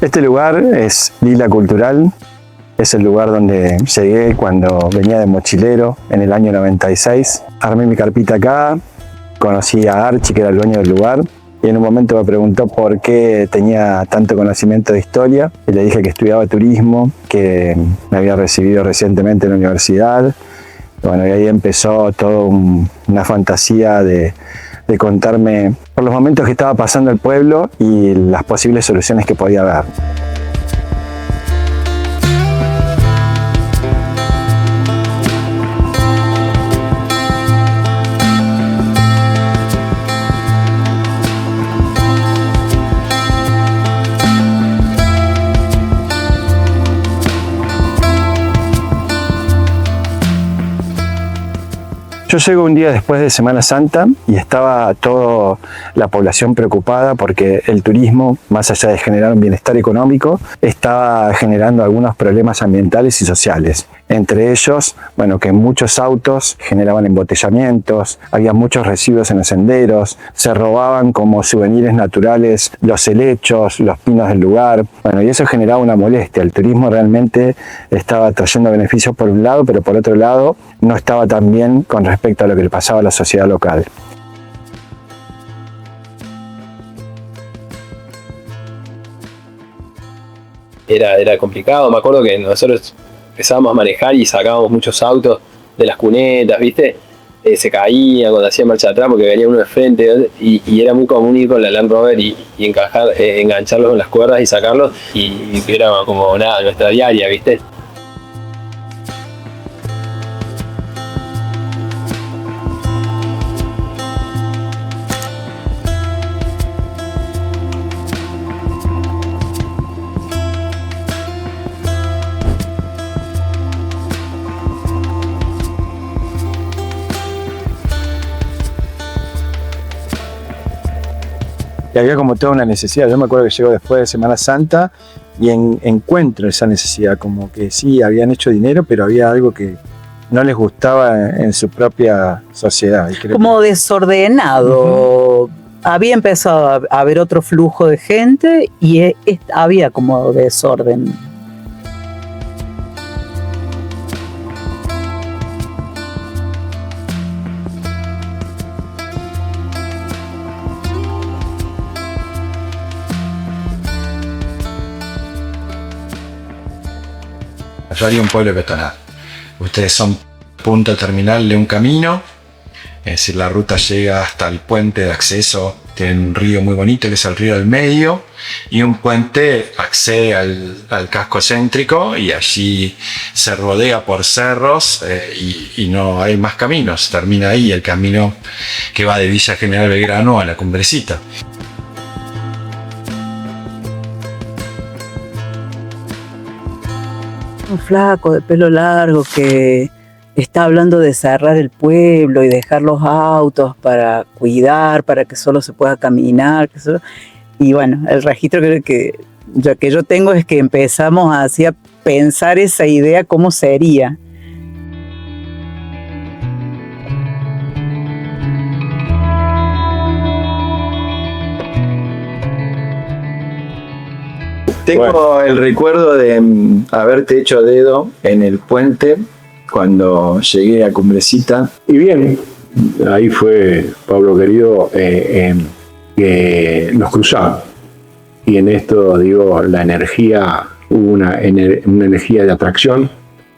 Este lugar es Lila Cultural, es el lugar donde llegué cuando venía de mochilero en el año 96. Armé mi carpita acá, conocí a Archie, que era el dueño del lugar, y en un momento me preguntó por qué tenía tanto conocimiento de historia, y le dije que estudiaba turismo, que me había recibido recientemente en la universidad. Bueno, y ahí empezó toda una fantasía de contarme por los momentos que estaba pasando el pueblo y las posibles soluciones que podía haber. Yo llego un día después de Semana Santa y estaba toda la población preocupada porque el turismo, más allá de generar un bienestar económico, estaba generando algunos problemas ambientales y sociales. Entre ellos, bueno, que muchos autos generaban embotellamientos, había muchos residuos en los senderos, se robaban como souvenirs naturales los helechos, los pinos del lugar. Bueno, y eso generaba una molestia. El turismo realmente estaba trayendo beneficios por un lado, pero por otro lado no estaba tan bien con respecto a lo que le pasaba a la sociedad local. Era complicado, me acuerdo que nosotros empezábamos a manejar y sacábamos muchos autos de las cunetas, ¿viste? Se caían cuando hacían marcha atrás porque venía uno de frente y era muy común ir con la Land Rover y engancharlos con las cuerdas y sacarlos, y era como nada, nuestra diaria, ¿viste? Y había como toda una necesidad. Yo me acuerdo que llego después de Semana Santa y encuentro esa necesidad, como que sí, habían hecho dinero, pero había algo que no les gustaba en su propia sociedad. Y creo como desordenado. Había empezado a haber otro flujo de gente y había como desorden. Yo haría un pueblo peatonal. Ustedes son punto terminal de un camino, es decir, la ruta llega hasta el puente de acceso. Tienen un río muy bonito que es el río del medio, y un puente accede al casco céntrico y allí se rodea por cerros y no hay más caminos. Termina ahí el camino que va de Villa General Belgrano a la Cumbrecita. Un flaco de pelo largo que está hablando de cerrar el pueblo y dejar los autos para cuidar, para que solo se pueda caminar. Y bueno, el registro que yo tengo es que empezamos así a pensar esa idea, cómo sería. Tengo el recuerdo de haberte hecho dedo en el puente cuando llegué a Cumbrecita. Y bien, ahí fue, Pablo querido, que nos cruzamos. Y en esto, digo, la energía, hubo una energía de atracción.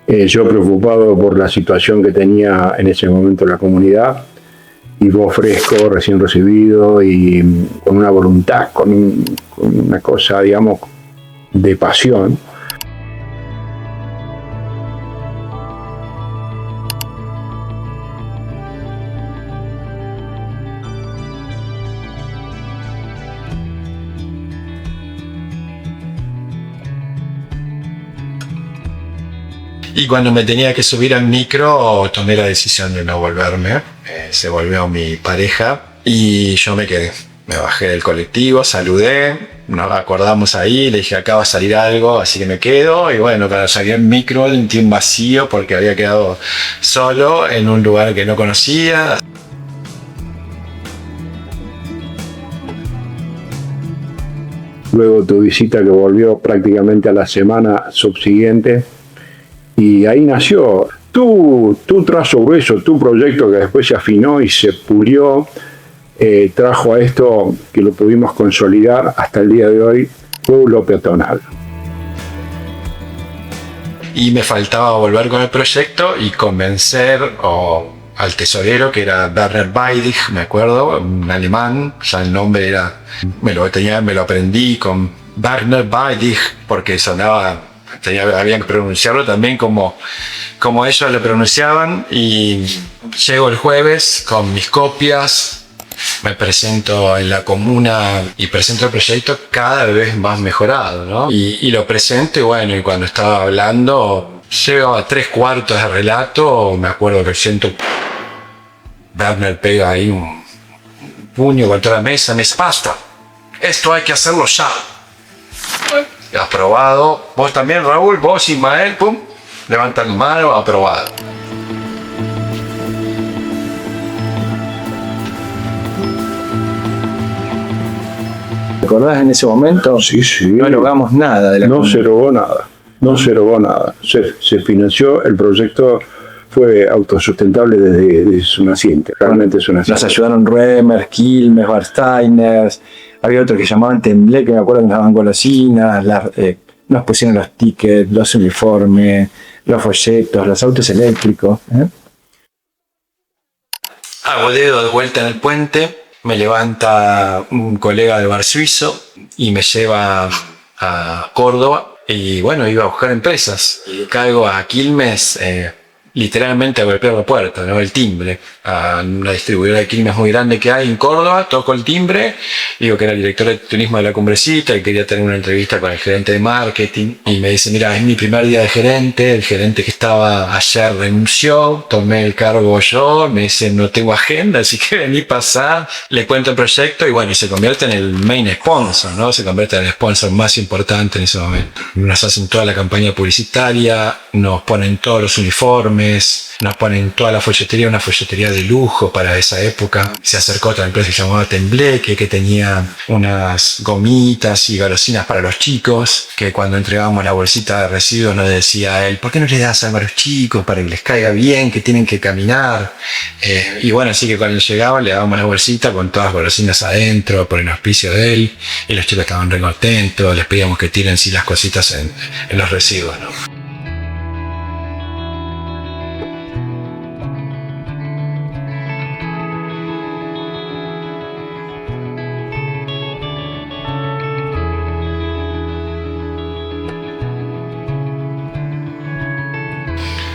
Yo preocupado por la situación que tenía en ese momento la comunidad, y vos fresco, recién recibido y con una voluntad, con una cosa, digamos, de pasión. Y cuando me tenía que subir al micro, tomé la decisión de no volverme. Se volvió mi pareja y yo me quedé. Me bajé del colectivo, saludé, nos acordamos ahí, le dije acá va a salir algo, así que me quedo. Y bueno, cuando salí al micro sentí un vacío porque había quedado solo en un lugar que no conocía. luego tu visita que volvió prácticamente a la semana subsiguiente, y ahí nació tu trazo grueso, tu proyecto que después se afinó y se pulió, trajo a esto que lo pudimos consolidar hasta el día de hoy, pueblo peatonal. Y me faltaba volver con el proyecto y convencer al tesorero, que era Werner Weidig, me acuerdo, un alemán, ya el nombre era, me lo aprendí con Werner Weidig, porque sonaba, había que pronunciarlo también como ellos lo pronunciaban. Y llego el jueves con mis copias, me presento en la comuna y presento el proyecto cada vez más mejorado, ¿no? Y lo presento, y bueno, y cuando estaba hablando, llego a 3/4 de relato, me acuerdo que siento Werner pega ahí un puño contra la mesa, me dice: basta, esto hay que hacerlo ya. Aprobado. Vos también, Raúl, vos, Ismael, pum, levantan la mano, aprobado. ¿Te acordás en ese momento? Sí, sí. No logramos nada de la No comuna. se robó nada, no se robó nada. Se financió, el proyecto fue autosustentable desde su naciente, realmente su naciente. Nos ayudaron Remer, Quilmes, Warsteiner, había otros que llamaban Temblé, que me acuerdo que nos daban golosinas, nos pusieron los tickets, los uniformes, los folletos, los autos eléctricos. Hago dedo de vuelta en el puente, me levanta un colega de bar suizo y me lleva a Córdoba. Y bueno, iba a buscar empresas. Y caigo a Quilmes, literalmente a golpear la puerta, ¿no? El timbre, a una distribuidora de Quilmes muy grande que hay en Córdoba. Toco el timbre, digo que era el director de turismo de la Cumbrecita y quería tener una entrevista con el gerente de marketing. Y me dice: mira, es mi primer día de gerente, el gerente que estaba ayer renunció, tomé el cargo yo. Me dice: no tengo agenda, así que vení, pasá. Le cuento el proyecto y bueno, y se convierte en el main sponsor, ¿no? Se convierte en el sponsor más importante en ese momento. Nos hacen toda la campaña publicitaria, nos ponen todos los uniformes, nos ponen toda la folletería, una folletería de lujo para esa época. Se acercó otra empresa que se llamaba Tembleque, que tenía unas gomitas y golosinas para los chicos, que cuando entregábamos la bolsita de residuos nos decía él: ¿por qué no les das algo a los chicos para que les caiga bien, que tienen que caminar? Y bueno, así que cuando llegaba le dábamos la bolsita con todas las golosinas adentro por el auspicio de él, y los chicos estaban re contentos. Les pedíamos que tiren sí las cositas en los residuos, ¿no?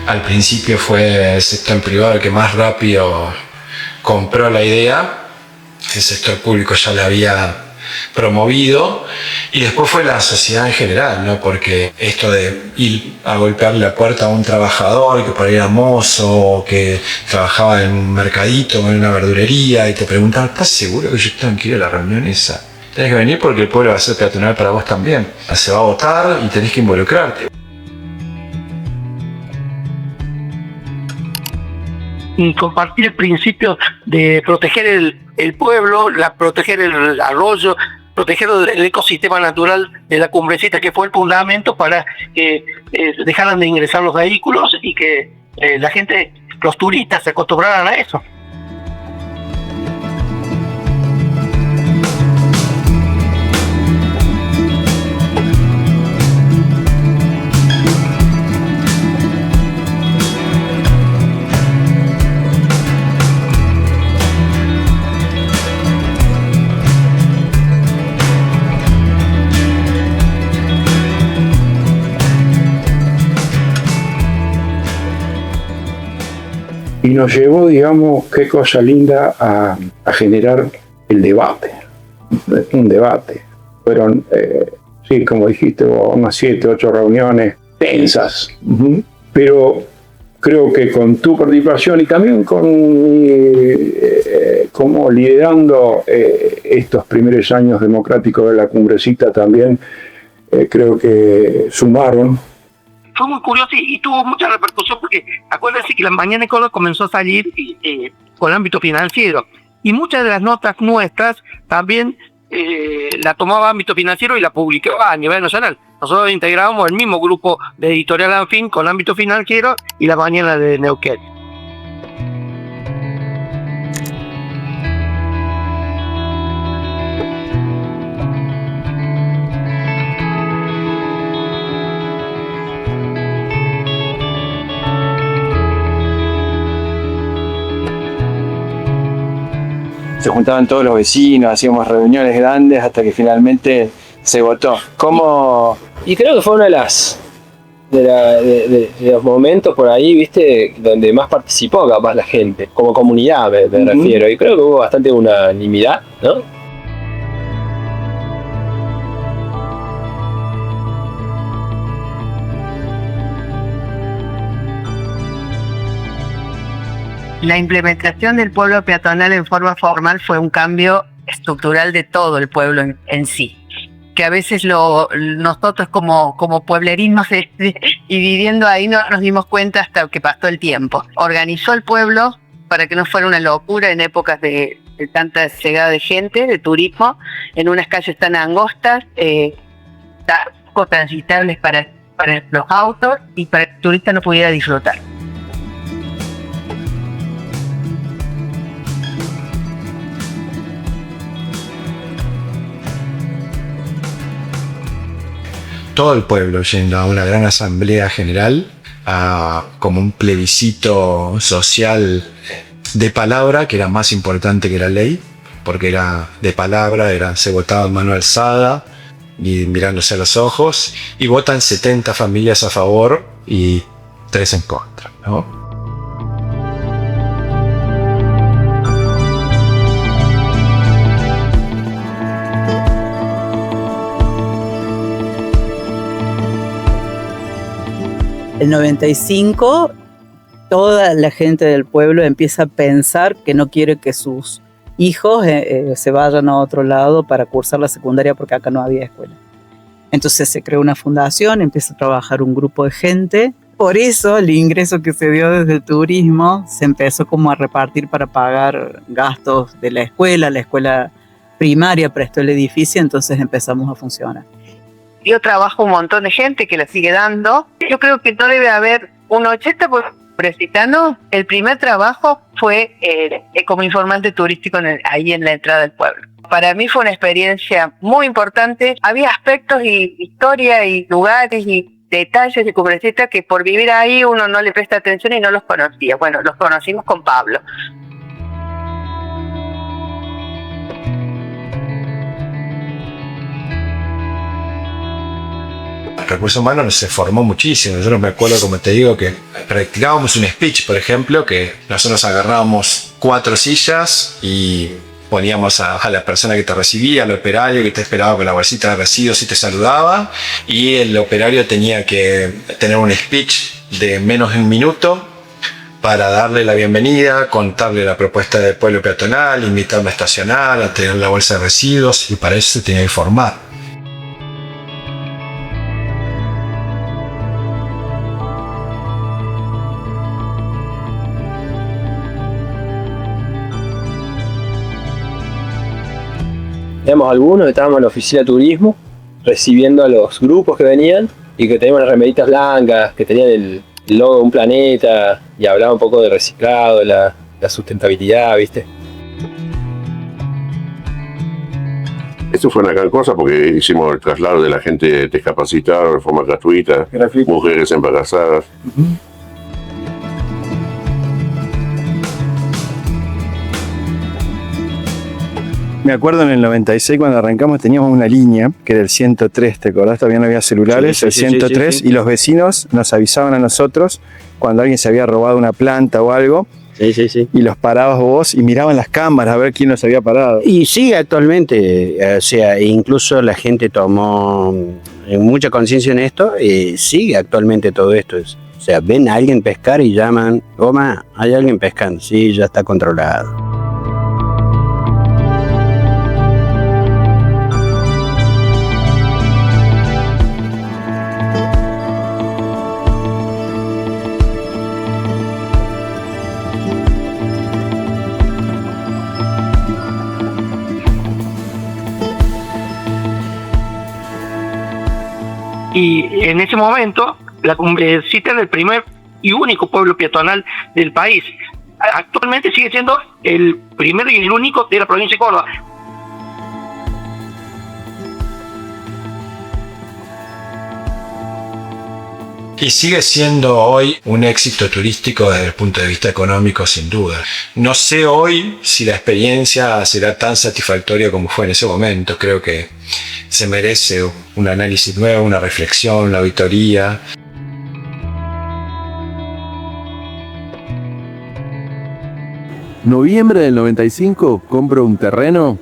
Al principio fue el sector privado el que más rápido compró la idea. El sector público ya la había promovido, y después fue la sociedad en general, ¿no? Porque esto de ir a golpearle la puerta a un trabajador que por ahí era mozo o que trabajaba en un mercadito o en una verdurería y te preguntaba: ¿estás seguro que yo tengo que ir a la reunión esa? Tenés que venir porque el pueblo va a ser peatonal para vos también. Se va a votar y tenés que involucrarte. Y compartir el principio de proteger el pueblo, proteger el arroyo, proteger el ecosistema natural de la Cumbrecita, que fue el fundamento para que dejaran de ingresar los vehículos y que la gente, los turistas, se acostumbraran a eso. Y nos llevó, digamos, qué cosa linda a generar el debate, un debate. Fueron, sí, como dijiste vos, unas 7, 8 reuniones tensas, pero creo que con tu participación y también con como liderando estos primeros años democráticos de la Cumbrecita también, creo que sumaron. Fue muy curioso y tuvo mucha repercusión porque acuérdense que la Mañana de Córdoba comenzó a salir con el ámbito financiero, y muchas de las notas nuestras también la tomaba ámbito financiero y la publicaba a nivel nacional. Nosotros integrábamos el mismo grupo de editorial Anfin con ámbito financiero y La Mañana de Neuquén. Se juntaban todos los vecinos, hacíamos reuniones grandes hasta que finalmente se votó. ¿Cómo? Y creo que fue una de los momentos por ahí, viste, donde más participó capaz la gente, como comunidad me refiero, y creo que hubo bastante unanimidad, ¿no? La implementación del pueblo peatonal en forma formal fue un cambio estructural de todo el pueblo en sí. Que a veces nosotros como pueblerismos y viviendo ahí no nos dimos cuenta hasta que pasó el tiempo. Organizó el pueblo para que no fuera una locura en épocas de tanta llegada de gente, de turismo, en unas calles tan angostas, poco transitables para los autos y para que el turista no pudiera disfrutar. Todo el pueblo yendo a una gran asamblea general, como un plebiscito social de palabra, que era más importante que la ley, porque era de palabra, se votaba en mano alzada y mirándose a los ojos, y votan 70 familias a favor y 3 en contra, ¿no? El 95, toda la gente del pueblo empieza a pensar que no quiere que sus hijos se vayan a otro lado para cursar la secundaria porque acá no había escuela. Entonces se creó una fundación, empieza a trabajar un grupo de gente. Por eso el ingreso que se dio desde el turismo se empezó como a repartir para pagar gastos de la escuela primaria prestó el edificio, entonces empezamos a funcionar. Dio trabajo a un montón de gente que la sigue dando. Yo creo que no debe haber un 80% pobrecitano. El primer trabajo fue como informante turístico ahí en la entrada del pueblo. Para mí fue una experiencia muy importante. Había aspectos y historia y lugares y detalles de Cumbrecita que por vivir ahí uno no le presta atención y no los conocía. Bueno, los conocimos con Pablo. Recursos humanos se formó muchísimo. Nosotros me acuerdo, como te digo, que practicábamos un speech, por ejemplo, que nosotros agarrábamos 4 sillas y poníamos a la persona que te recibía, al operario que te esperaba con la bolsita de residuos y te saludaba, y el operario tenía que tener un speech de menos de 1 minuto para darle la bienvenida, contarle la propuesta del pueblo peatonal, invitarme a estacionar, a tener la bolsa de residuos, y para eso se tenía que formar. Teníamos algunos, estábamos en la oficina de turismo, recibiendo a los grupos que venían y que teníamos las remeritas blancas, que tenían el logo de un planeta y hablaba un poco de reciclado, la sustentabilidad, ¿viste? Esto fue una gran cosa porque hicimos el traslado de la gente discapacitada de forma gratuita, mujeres embarazadas. Me acuerdo en el 96 cuando arrancamos teníamos una línea que era el 103, ¿te acordás? Todavía no había celulares, sí, el 103, sí. Y los vecinos nos avisaban a nosotros cuando alguien se había robado una planta o algo. Sí. Y los parabas vos y miraban las cámaras a ver quién los había parado. Y sigue actualmente, o sea, incluso la gente tomó mucha conciencia en esto y sigue actualmente todo esto. O sea, ven a alguien pescar y llaman, Goma, hay alguien pescando, sí, ya está controlado. Y en ese momento, la Cumbrecita era el primer y único pueblo peatonal del país. Actualmente sigue siendo el primero y el único de la provincia de Córdoba. Y sigue siendo hoy un éxito turístico desde el punto de vista económico, sin duda. No sé hoy si la experiencia será tan satisfactoria como fue en ese momento. Creo que se merece un análisis nuevo, una reflexión, una auditoría. Noviembre del 95 compro un terreno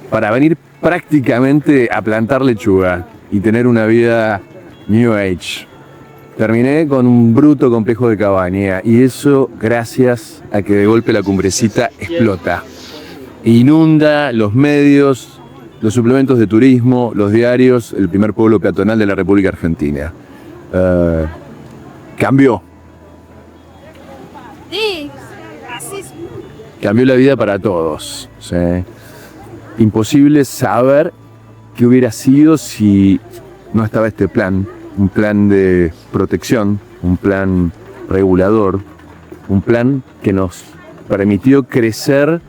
para venir prácticamente a plantar lechuga y tener una vida New Age. Terminé con un bruto complejo de cabaña y eso gracias a que de golpe la Cumbrecita explota. Inunda los medios, los suplementos de turismo, los diarios, el primer pueblo peatonal de la República Argentina. Cambió. Cambió la vida para todos. ¿Sí? Imposible saber qué hubiera sido si no estaba este plan. Un plan de protección, un plan regulador, un plan que nos permitió crecer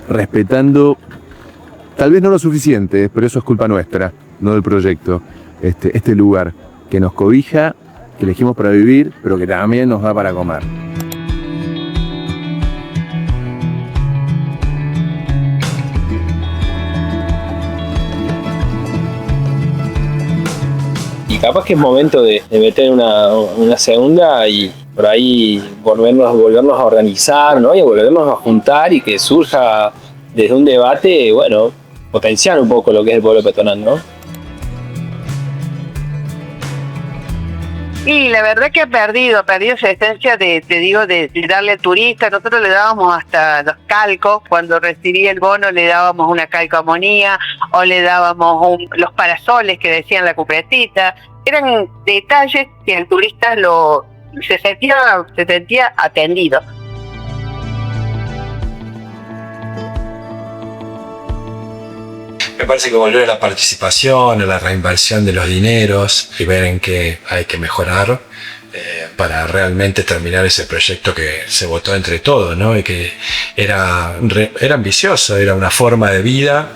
respetando, tal vez no lo suficiente, pero eso es culpa nuestra, no del proyecto, este lugar que nos cobija, que elegimos para vivir, pero que también nos da para comer. Capaz que es momento de meter una segunda y por ahí volvernos a organizar, ¿no? Y volvernos a juntar y que surja desde un debate, bueno, potenciar un poco lo que es el pueblo peatonal, ¿no? Y la verdad que ha perdido esa esencia de darle al turista. Nosotros le dábamos hasta los calcos, cuando recibía el bono le dábamos una calcomanía o le dábamos los parasoles que decían la Cumbrecita. Eran detalles que el turista se sentía atendido. Me parece que volver a la participación, a la reinversión de los dineros y ver en qué hay que mejorar para realmente terminar ese proyecto que se votó entre todos, ¿no? Y que era ambicioso, era una forma de vida